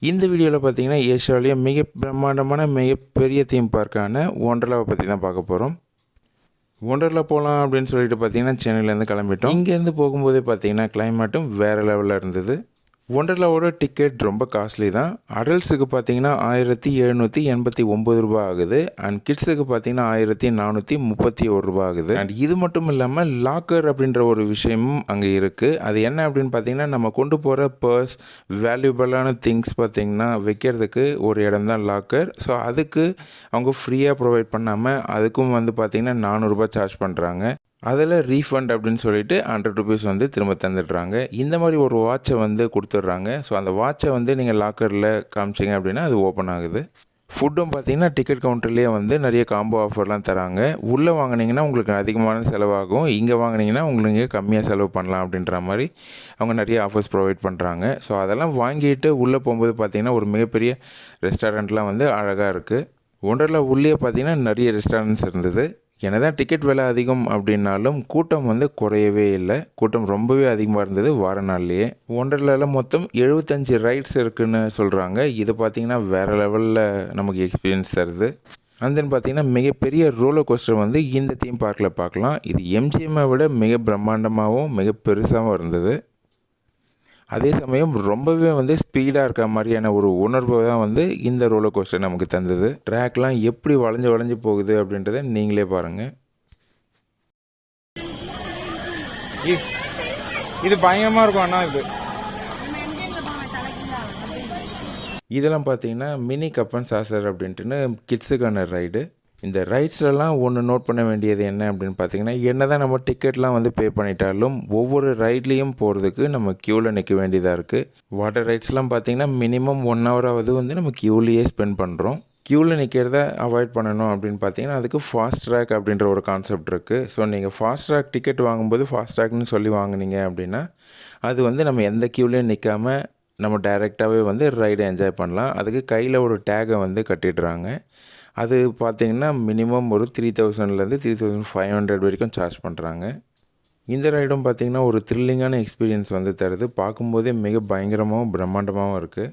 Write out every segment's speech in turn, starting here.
இந்த வீடியோவில் பார்த்தீங்கன்னா ஏஷியாவிலேயே மிக பிரம்மாண்டமான மிகப்பெரிய தீம் பார்க்கான ஒண்டர்லாவை பற்றி தான் பார்க்க போகிறோம். ஒண்டர்லா போகலாம் அப்படின்னு சொல்லிட்டு பார்த்தீங்கன்னா சென்னையிலேருந்து கிளம்பிட்டோம். இங்கேருந்து போகும்போதே பார்த்தீங்கன்னா கிளைமேட்டும் வேறு லெவலில் இருந்தது. ஒண்டர்லாவோட டிக்கெட் ரொம்ப காஸ்ட்லி தான். அடல்ட்ஸுக்கு பார்த்தீங்கன்னா 1789 ரூபா ஆகுது. அண்ட் கிட்ஸுக்கு பார்த்தீங்கன்னா 1431 ரூபா ஆகுது. அண்ட் இது மட்டும் இல்லாமல் லாக்கர் அப்படின்ற ஒரு விஷயமும் அங்கே இருக்குது. அது என்ன அப்படின்னு பார்த்தீங்கன்னா நம்ம கொண்டு போகிற பர்ஸ், வேல்யூபிளான திங்ஸ் பார்த்தீங்கன்னா வைக்கிறதுக்கு ஒரு இடம் தான் லாக்கர். ஸோ அதுக்கு அவங்க ஃப்ரீயாக ப்ரொவைட் பண்ணாமல் அதுக்கும் பார்த்தீங்கன்னா 400 ரூபா சார்ஜ் பண்ணுறாங்க. அதில் ரீஃபண்ட் அப்படின்னு சொல்லிட்டு 100 ருபீஸ் திரும்ப தந்துடுறாங்க. இந்த மாதிரி ஒரு வாட்சை கொடுத்துட்றாங்க. ஸோ அந்த வாட்சை நீங்கள் லாக்கரில் காமிச்சிங்க அப்படின்னா அது ஓப்பன் ஆகுது. ஃபுட்டும் பார்த்தீங்கன்னா டிக்கெட் கவுண்டர்லேயே நிறைய காம்போ ஆஃபர்லாம் தராங்க. உள்ளே வாங்கினீங்கன்னா உங்களுக்கு அதிகமான செலவாகும், இங்கே வாங்கினீங்கன்னா உங்களுக்கு கம்மியாக செலவு பண்ணலாம் அப்படின்ற மாதிரி அவங்க நிறைய ஆஃபர்ஸ் ப்ரொவைட் பண்ணுறாங்க. ஸோ அதெல்லாம் வாங்கிட்டு உள்ளே போகும்போது பார்த்தீங்கன்னா ஒரு மிகப்பெரிய ரெஸ்டாரண்ட்லாம் அழகாக இருக்குது. ஒண்டர்லா உள்ளே பார்த்தீங்கன்னா நிறைய ரெஸ்டாரண்ட்ஸ் இருந்தது. என்னதான் டிக்கெட் விலை அதிகம் அப்படின்னாலும் கூட்டம் குறையவே இல்லை. கூட்டம் ரொம்பவே அதிகமாக இருந்தது வார நாள்லேயே. ஒண்டர்லாவில் மொத்தம் 75 ரைட்ஸ் இருக்குதுன்னு சொல்கிறாங்க. இது பார்த்திங்கன்னா வேறு லெவலில் நமக்கு எக்ஸ்பீரியன்ஸ் தருது. அண்ட் தென் பார்த்திங்கன்னா மிகப்பெரிய ரோலர் கோஸ்டர் இந்த தீம் பார்க்கில் பார்க்கலாம். இது எம்ஜிஎம்மை விட மிக பிரம்மாண்டமாகவும் மிக பெருசாகவும் இருந்தது. அதே சமயம் ரொம்பவே ஸ்பீடாக இருக்க மாதிரியான ஒரு உணர்வை தான் இந்த ரோலர் கோஸ்டர் நமக்கு தந்தது. ட்ராக்லாம் எப்படி வளைஞ்சு போகுது அப்படின்றத நீங்களே பாருங்கள். இது பயங்கரமாக இருக்கும் அண்ணா. இதெல்லாம் பார்த்தீங்கன்னா மினி கப் அண்ட் சாசர் அப்படின்ட்டுன்னு கிட்ஸுக்கான ரைடு. இந்த ரைட்ஸ்லலாம் ஒன்று நோட் பண்ண வேண்டியது என்ன அப்படின்னு பார்த்தீங்கன்னா, என்ன தான் நம்ம டிக்கெட்லாம் பே பண்ணிட்டாலும் ஒவ்வொரு ரைட்லேயும் போகிறதுக்கு நம்ம க்யூவில் நிற்க வேண்டியதாக இருக்குது. வாட்டர் ரைட்ஸ்லாம் பார்த்தீங்கன்னா மினிமம் 1 ஹவராவது நம்ம க்யூலேயே ஸ்பெண்ட் பண்ணுறோம். க்யூவில் நிற்கிறத அவாய்ட் பண்ணணும் அப்படின்னு பார்த்தீங்கன்னா அதுக்கு ஃபாஸ்ட் ட்ராக் அப்படின்ற ஒரு கான்செப்ட் இருக்குது. ஸோ நீங்கள் ஃபாஸ்ட் ட்ராக் டிக்கெட் வாங்கும்போது ஃபாஸ்ட் ட்ராக்னு சொல்லி வாங்குனீங்க அப்படின்னா அது நம்ம எந்த க்யூலேயும் நிற்காமல் நம்ம டைரெக்டாகவே ரைடை என்ஜாய் பண்ணலாம். அதுக்கு கையில் ஒரு டேகை கட்டிடுறாங்க. அது பார்த்திங்கன்னா மினிமம் ஒரு 3000லேருந்து 3500 வரைக்கும் சார்ஜ் பண்ணுறாங்க. இந்த ரைடும் பார்த்திங்கன்னா ஒரு த்ரில்லிங்கான எக்ஸ்பீரியன்ஸ் தருது. பார்க்கும்போதே மிக பயங்கரமாகவும் பிரம்மாண்டமாகவும் இருக்குது.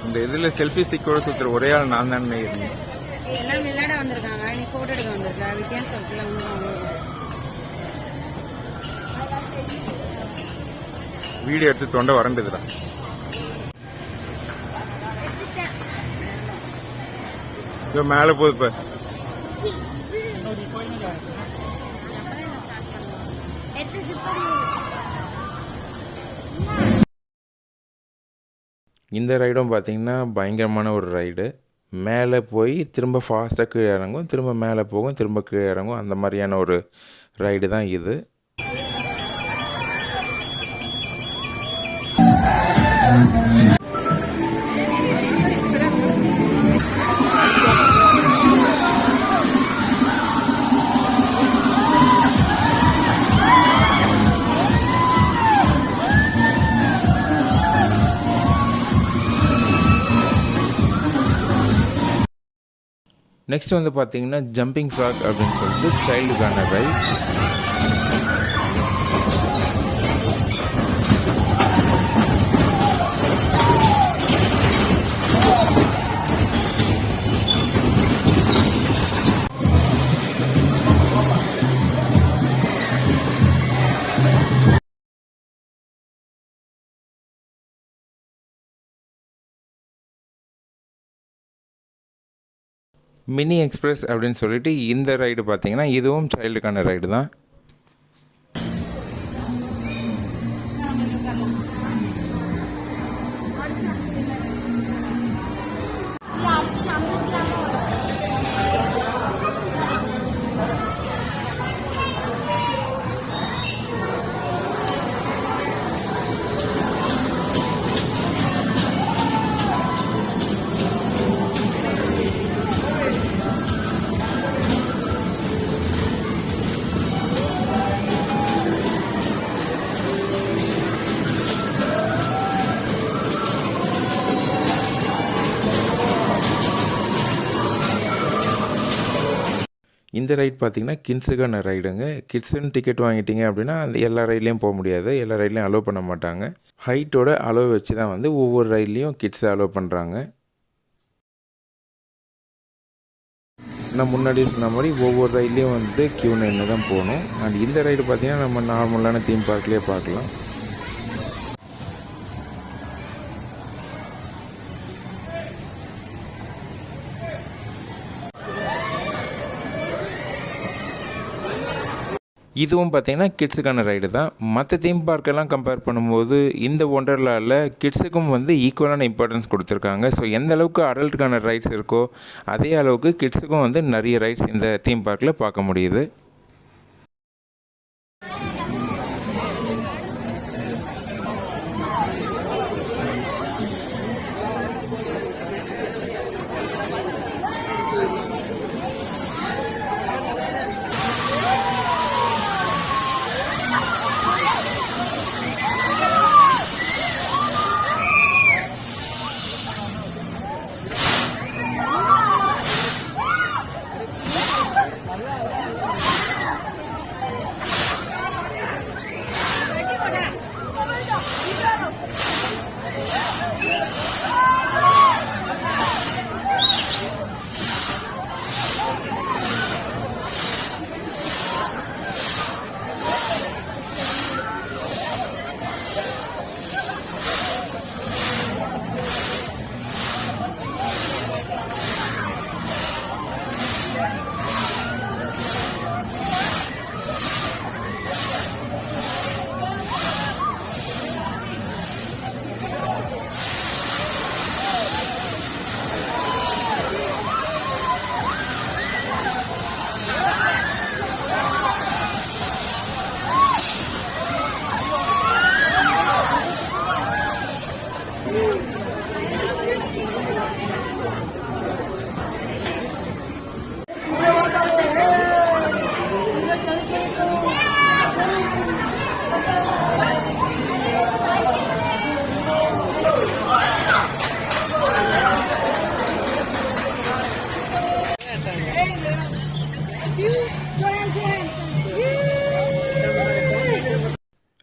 இந்த இதில் செல்ஃபி ஸ்டிக்கோட சுற்றுற ஒரே ஆள் நான் தானே இருந்தேன். எல்லாம் விளையாட வந்திருக்காங்க, நீ ஃபோட்டோ எடுக்க வந்திருக்கா, வித்தியாசம் வீடியோ எடுத்து தொண்டை வறண்டுதுடா. இப்போ மேலே போகுது. இப்போ இந்த ரைடும் பார்த்திங்கன்னா பயங்கரமான ஒரு ரைடு. மேலே போய் திரும்ப ஃபாஸ்ட்டாக கீழே இறங்கும், திரும்ப மேலே போகும், திரும்ப கீழே இறங்கும். அந்த மாதிரியான ஒரு ரைடு தான் இது. நெக்ஸ்ட் பார்த்தீங்கன்னா ஜம்பிங் ஃப்ராக் அப்படின்னு சொல்லிட்டு சைல்டுக்கான ரைட். மினி எக்ஸ்பிரஸ் அப்படின்னு சொல்லிட்டு இந்த ரைடு பார்த்தீங்கன்னா இதுவும் சைல்டுக்கான ரைடு தான். இந்த ரைட் பார்த்திங்கன்னா கிட்ஸுக்கான ரைடுங்க. கிட்ஸுன்னு டிக்கெட் வாங்கிட்டீங்க அப்படின்னா அந்த எல்லா ரைட்லேயும் போக முடியாது, எல்லா ரைட்லேயும் அலோவ் பண்ண மாட்டாங்க. ஹைட்டோட அலோவ் வச்சு தான் வந்து ஒவ்வொரு ரைட்லேயும் கிட்ஸை அலோவ் பண்ணுறாங்க. நான் முன்னாடி சொன்ன மாதிரி ஒவ்வொரு ரைட்லேயும் வந்து கியூ நின்று தான் போகணும். அண்ட் இந்த ரைடு பார்த்திங்கன்னா நம்ம நார்மலான தீம் பார்க்லேயே பார்க்கலாம். இதுவும் பார்த்திங்கன்னா கிட்ஸுக்கான ரைடு தான். மற்ற தீம் பார்க்கெல்லாம் கம்பேர் பண்ணும்போது இந்த ஒண்டர்லாவில் கிட்ஸுக்கும் வந்து ஈக்குவலான இம்பார்ட்டன்ஸ் கொடுத்துருக்காங்க. ஸோ எந்த அளவுக்கு அடல்ட்டுக்கான ரைட்ஸ் இருக்கோ அதே அளவுக்கு கிட்ஸுக்கும் வந்து நிறைய ரைட்ஸ் இந்த தீம் பார்க்கில் பார்க்க முடியுது.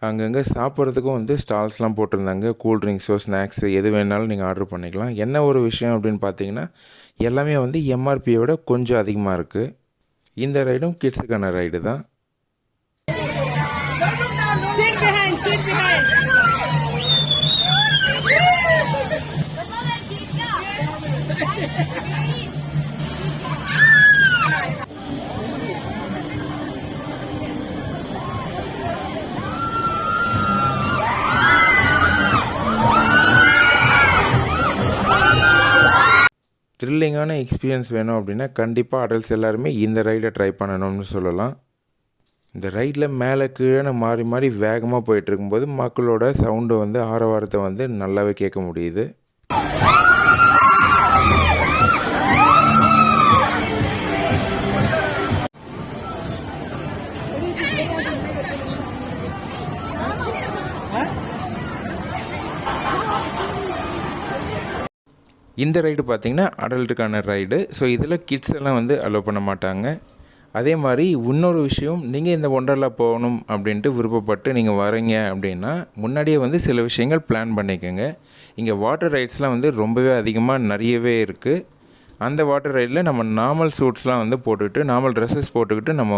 அங்கங்கே சாப்பிட்றதுக்கும் வந்து ஸ்டால்ஸ்லாம் போட்டிருந்தாங்க. கூல்ட்ரிங்க்ஸோ ஸ்நாக்ஸு எது வேணாலும் நீங்கள் ஆர்டர் பண்ணிக்கலாம். என்ன ஒரு விஷயம் அப்படின்னு பார்த்தீங்கன்னா எல்லாமே வந்து எம்ஆர்பியை விட கொஞ்சம் அதிகமாக இருக்குது. இந்த ரைடும் கிட்ஸுக்கான ரைடு தான். த்ரில்லிங்கான எக்ஸ்பீரியன்ஸ் வேணும் அப்படின்னா கண்டிப்பாக அடல்ட்ஸ் எல்லாருமே இந்த ரைடை ட்ரை பண்ணணும்னு சொல்லலாம். இந்த ரைடில் மேலே கீழே மாறி மாறி வேகமாக போயிட்டு இருக்கும்போது மக்களோட சவுண்டு வந்து ஆரவாரத்தை வந்து நல்லாவே கேட்க முடியுது. இந்த ரைடு பார்த்திங்கன்னா அடல்ட்டுக்கான ரைடு. ஸோ இதில் கிட்ஸ் எல்லாம் வந்து அலோவ் பண்ண மாட்டாங்க. அதே மாதிரி இன்னொரு விஷயம், நீங்கள் இந்த ஒண்டர்லா போகணும் அப்படின்ட்டு விருப்பப்பட்டு நீங்கள் வரீங்க அப்படின்னா முன்னாடியே வந்து சில விஷயங்கள் பிளான் பண்ணிக்கோங்க. இங்கே வாட்டர் ரைட்ஸ்லாம் வந்து ரொம்பவே அதிகமாக நிறையவே இருக்குது. அந்த வாட்டர் ரைடில் நம்ம நார்மல் சூட்ஸ்லாம் வந்து போட்டுக்கிட்டு நார்மல் ட்ரெஸ்ஸஸ் போட்டுக்கிட்டு நம்ம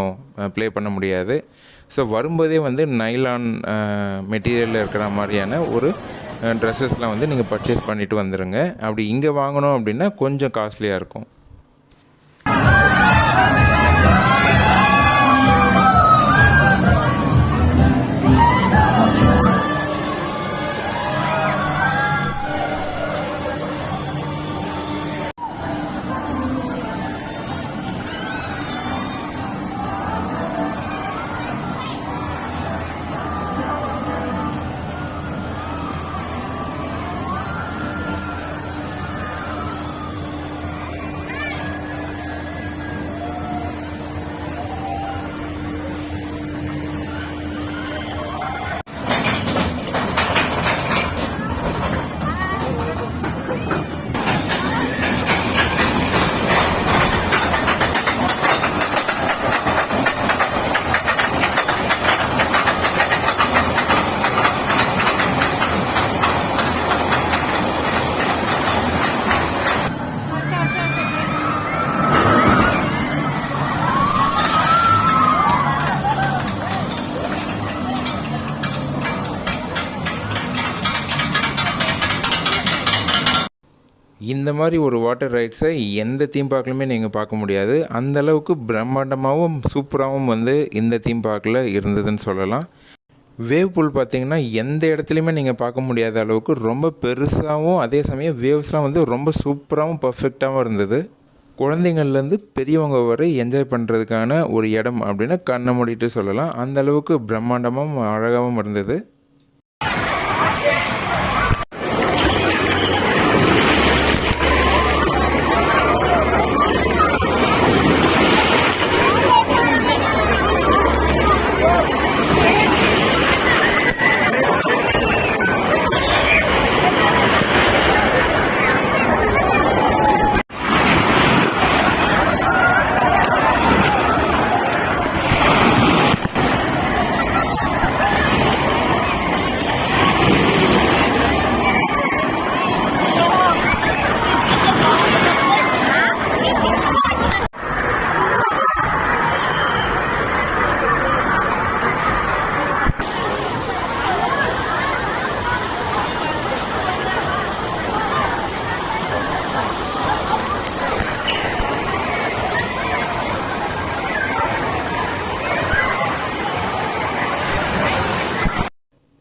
ப்ளே பண்ண முடியாது. ஸோ வரும்போதே வந்து நைலான் மெட்டீரியலில் இருக்கிற மாதிரியான ஒரு ட்ரெஸ்ஸஸ்லாம் வந்து நீங்கள் பர்ச்சேஸ் பண்ணிவிட்டு வந்துடுங்க. அப்படி இங்கே வாங்கணும் அப்படின்னா கொஞ்சம் காஸ்ட்லியாக இருக்கும். இந்த மாதிரி ஒரு வாட்டர் ரைட்ஸை எந்த தீம் பார்க்லையுமே நீங்கள் பார்க்க முடியாது. அந்தளவுக்கு பிரம்மாண்டமாகவும் சூப்பராகவும் வந்து இந்த தீம் பார்க்கில் இருந்ததுன்னு சொல்லலாம். வேவ் பூல் பார்த்திங்கன்னா எந்த இடத்துலையுமே நீங்கள் பார்க்க முடியாத அளவுக்கு ரொம்ப பெருசாகவும் அதே சமயம் வேவ்ஸ்லாம் வந்து ரொம்ப சூப்பராகவும் பர்ஃபெக்டாகவும் இருந்தது. குழந்தைங்கள்லேருந்து பெரியவங்க வரை என்ஜாய் பண்ணுறதுக்கான ஒரு இடம் அப்படின்னு கண்ணை மூடிட்டு சொல்லலாம். அந்தளவுக்கு பிரம்மாண்டமாகவும் அழகாகவும் இருந்தது.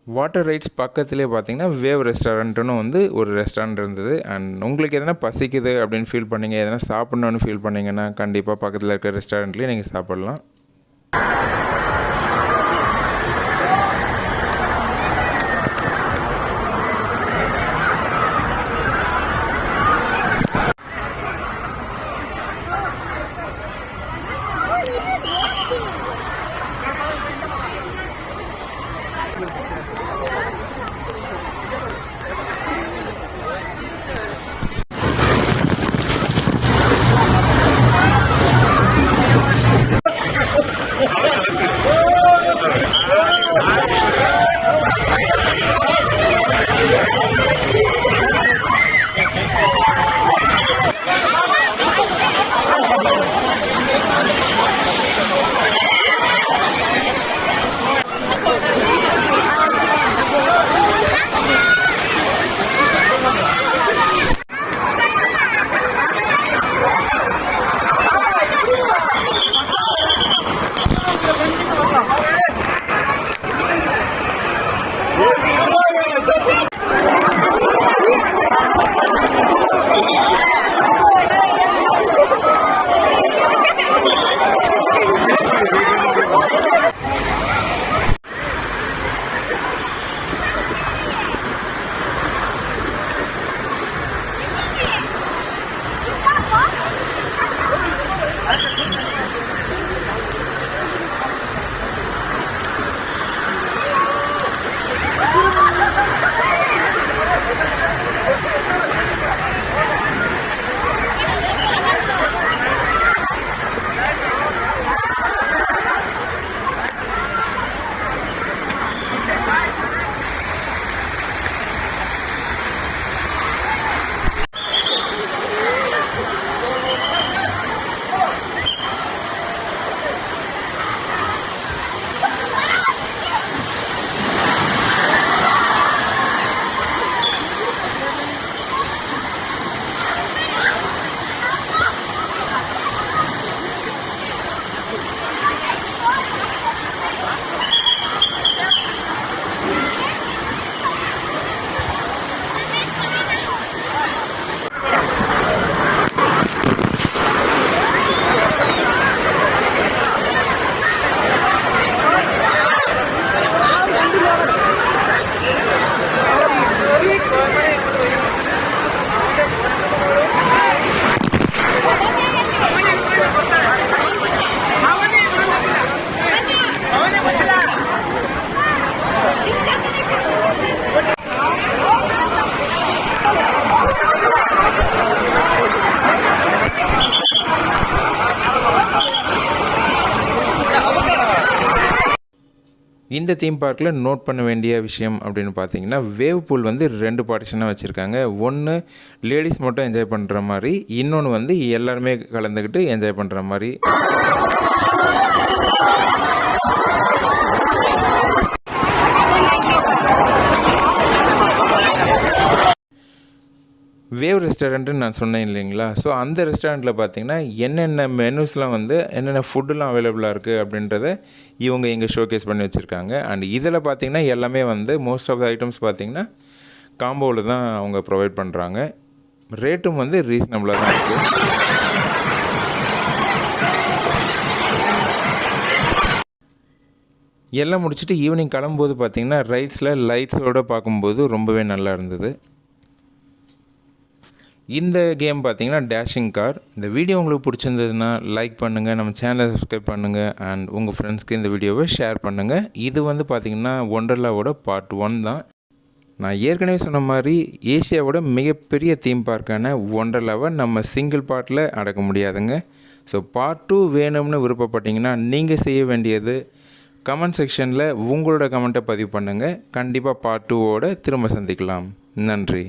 வாட்டர் ரைட்ஸ் பக்கத்துலேயே பார்த்தீங்கன்னா வேவ் ரெஸ்டாரண்ட்டுன்னு வந்து ஒரு ரெஸ்டாரண்ட் இருந்தது. அண்ட் உங்களுக்கு எதனா பசிக்குது அப்படின்னு ஃபீல் பண்ணிங்க, எதனா சாப்பிட்ணுன்னு ஃபீல் பண்ணிங்கன்னா கண்டிப்பாக பக்கத்தில் இருக்க ரெஸ்டாரண்ட்லேயே நீங்கள் சாப்பிட்லாம். இந்த தீம் பார்க்கில் நோட் பண்ண வேண்டிய விஷயம் அப்படின்னு பார்த்தீங்கன்னா, வேவ் பூல் வந்து 2 பார்ட்டிஷனாக வச்சுருக்காங்க. ஒன்று லேடிஸ் மட்டும் என்ஜாய் பண்ணுற மாதிரி, இன்னொன்று வந்து எல்லாருமே கலந்துக்கிட்டு என்ஜாய் பண்ணுற மாதிரி. வேவ் ரெஸ்டாரண்ட்டுன்னு நான் சொன்னேன் இல்லைங்களா, ஸோ அந்த ரெஸ்டாரண்ட்டில் பார்த்தீங்கன்னா என்னென்ன மெனூஸ்லாம் வந்து என்னென்ன ஃபுட்டுலாம் அவைலபிளாக இருக்குது அப்படின்றத இவங்க இங்கே ஷோகேஸ் பண்ணி வச்சுருக்காங்க. அண்ட் இதில் பார்த்தீங்கன்னா எல்லாமே வந்து மோஸ்ட் ஆஃப் த ஐட்டம்ஸ் பார்த்தீங்கன்னா காம்போவில் தான் அவங்க ப்ரொவைட் பண்ணுறாங்க. ரேட்டும் வந்து ரீசனபிளாக தான் இருக்குது. எல்லாம் முடிச்சுட்டு ஈவினிங் கிளம்பும்போது பார்த்தீங்கன்னா ரைட்ஸில் லைட்ஸோடு பார்க்கும்போது ரொம்பவே நல்லா இருந்தது. இந்த கேம் பார்த்தீங்கன்னா டேஷிங் கார். இந்த வீடியோ உங்களுக்கு பிடிச்சிருந்ததுன்னா லைக் பண்ணுங்கள், நம்ம சேனலை சப்ஸ்கிரைப் பண்ணுங்கள், அண்ட் உங்கள் ஃப்ரெண்ட்ஸ்க்கு இந்த வீடியோவை ஷேர் பண்ணுங்கள். இது வந்து பார்த்திங்கன்னா ஒண்டர்லாவோட பார்ட் 1 தான். நான் ஏற்கனவே சொன்ன மாதிரி ஏஷியாவோட மிகப்பெரிய தீம் பார்க்கான ஒண்டர்லாவை நம்ம சிங்கிள் பார்ட்டில் அடக்க முடியாதுங்க. ஸோ பார்ட் 2 வேணும்னு விருப்பப்பட்டீங்கன்னா நீங்கள் செய்ய வேண்டியது கமெண்ட் செக்ஷனில் உங்களோட கமெண்ட்டை பதிவு பண்ணுங்கள். கண்டிப்பாக பார்ட் 2வோட திரும்ப சந்திக்கலாம். நன்றி.